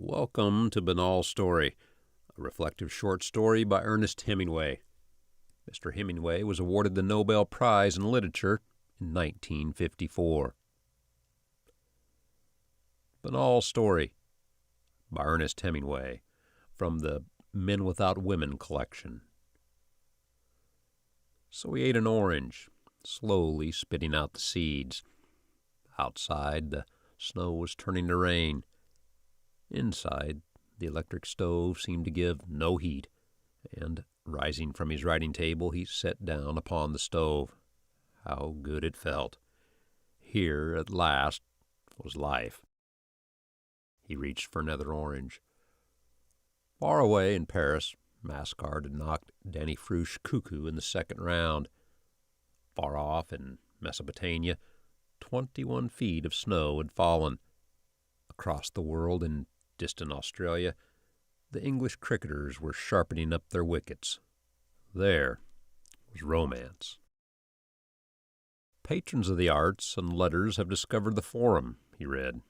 Welcome to Banal Story, a reflective short story by Ernest Hemingway. Mr. Hemingway was awarded the Nobel Prize in Literature in 1954. Banal Story by Ernest Hemingway, from the Men Without Women collection. So he ate an orange, slowly spitting out the seeds. Outside, the snow was turning to rain. Inside, the electric stove seemed to give no heat, and, rising from his writing table, he sat down upon the stove. How good it felt! Here, at last, was life. He reached for another orange. Far away in Paris, Mascart had knocked Danny Frush cuckoo in the second round. Far off in Mesopotamia, 21 feet of snow had fallen. Across the world in distant Australia, the English cricketers were sharpening up their wickets. There was romance. Patrons of the arts and letters have discovered the Forum, he read.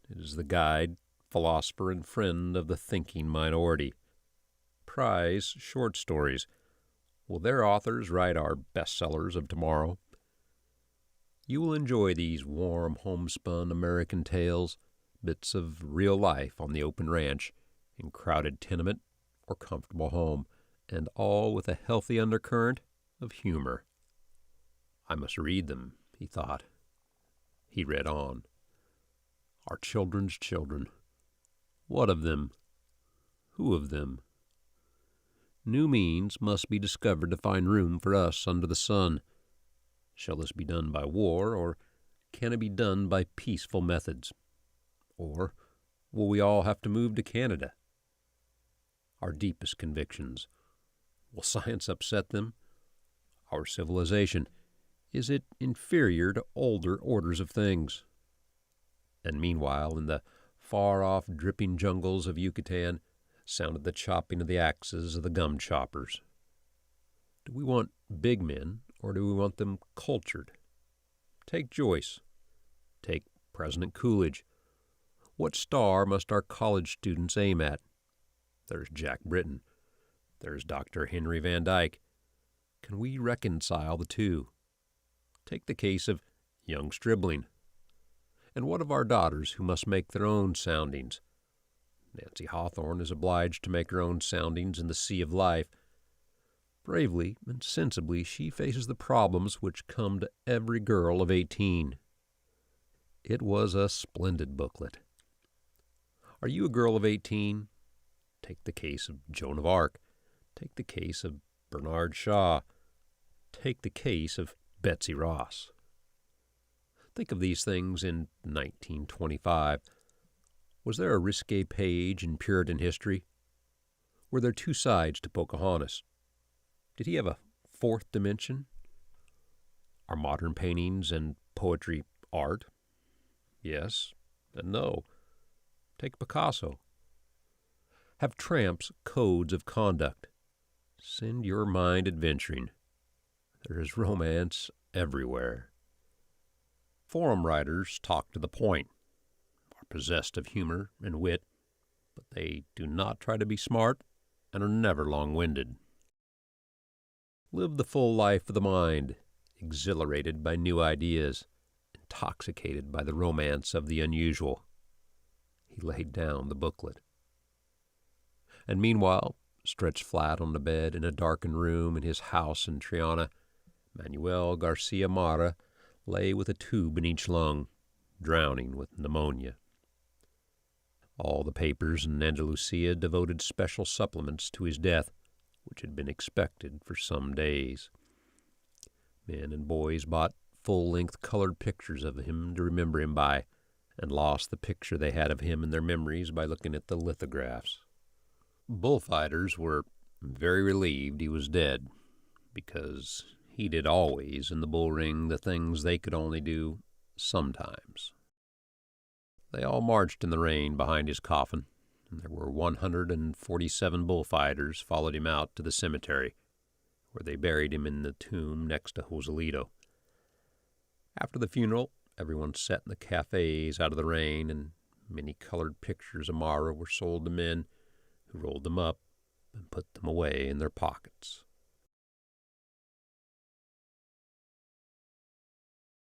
It is the guide, philosopher, and friend of the thinking minority. Prize short stories. Will their authors write our bestsellers of tomorrow? You will enjoy these warm, homespun American tales, bits of real life on the open ranch, in crowded tenement or comfortable home, and all with a healthy undercurrent of humor. I must read them, he thought. He read on. Our children's children. What of them? Who of them? New means must be discovered to find room for us under the sun. Shall this be done by war, or can it be done by peaceful methods? Or will we all have to move to Canada? Our deepest convictions. Will science upset them? Our civilization, is it inferior to older orders of things? And meanwhile, in the far-off dripping jungles of Yucatan, sounded the chopping of the axes of the gum choppers. Do we want big men, or do we want them cultured? Take Joyce. Take President Coolidge. What star must our college students aim at? There's Jack Britton. There's Dr. Henry Van Dyke. Can we reconcile the two? Take the case of young Stribling. And what of our daughters who must make their own soundings? Nancy Hawthorne is obliged to make her own soundings in the sea of life. Bravely and sensibly she faces the problems which come to every girl of 18. It was a splendid booklet. Are you a girl of 18? Take the case of Joan of Arc. Take the case of Bernard Shaw. Take the case of Betsy Ross. Think of these things in 1925. Was there a risque page in Puritan history? Were there two sides to Pocahontas? Did he have a fourth dimension? Are modern paintings and poetry art? Yes and no. Take Picasso. Have tramps codes of conduct? Send your mind adventuring. There is romance everywhere. Forum writers talk to the point, are possessed of humor and wit, but they do not try to be smart and are never long-winded. Live the full life of the mind, exhilarated by new ideas, intoxicated by the romance of the unusual. He laid down the booklet. And meanwhile, stretched flat on the bed in a darkened room in his house in Triana, Manuel Garcia Mara lay with a tube in each lung, drowning with pneumonia. All the papers in Andalusia devoted special supplements to his death, which had been expected for some days. Men and boys bought full-length colored pictures of him to remember him by, and lost the picture they had of him in their memories by looking at the lithographs. Bullfighters were very relieved he was dead, because he did always in the bull ring the things they could only do sometimes. They all marched in the rain behind his coffin, and there were 147 bullfighters followed him out to the cemetery, where they buried him in the tomb next to Joselito. After the funeral, everyone sat in the cafes out of the rain and Many colored pictures of Mara were sold to men who rolled them up and put them away in their pockets.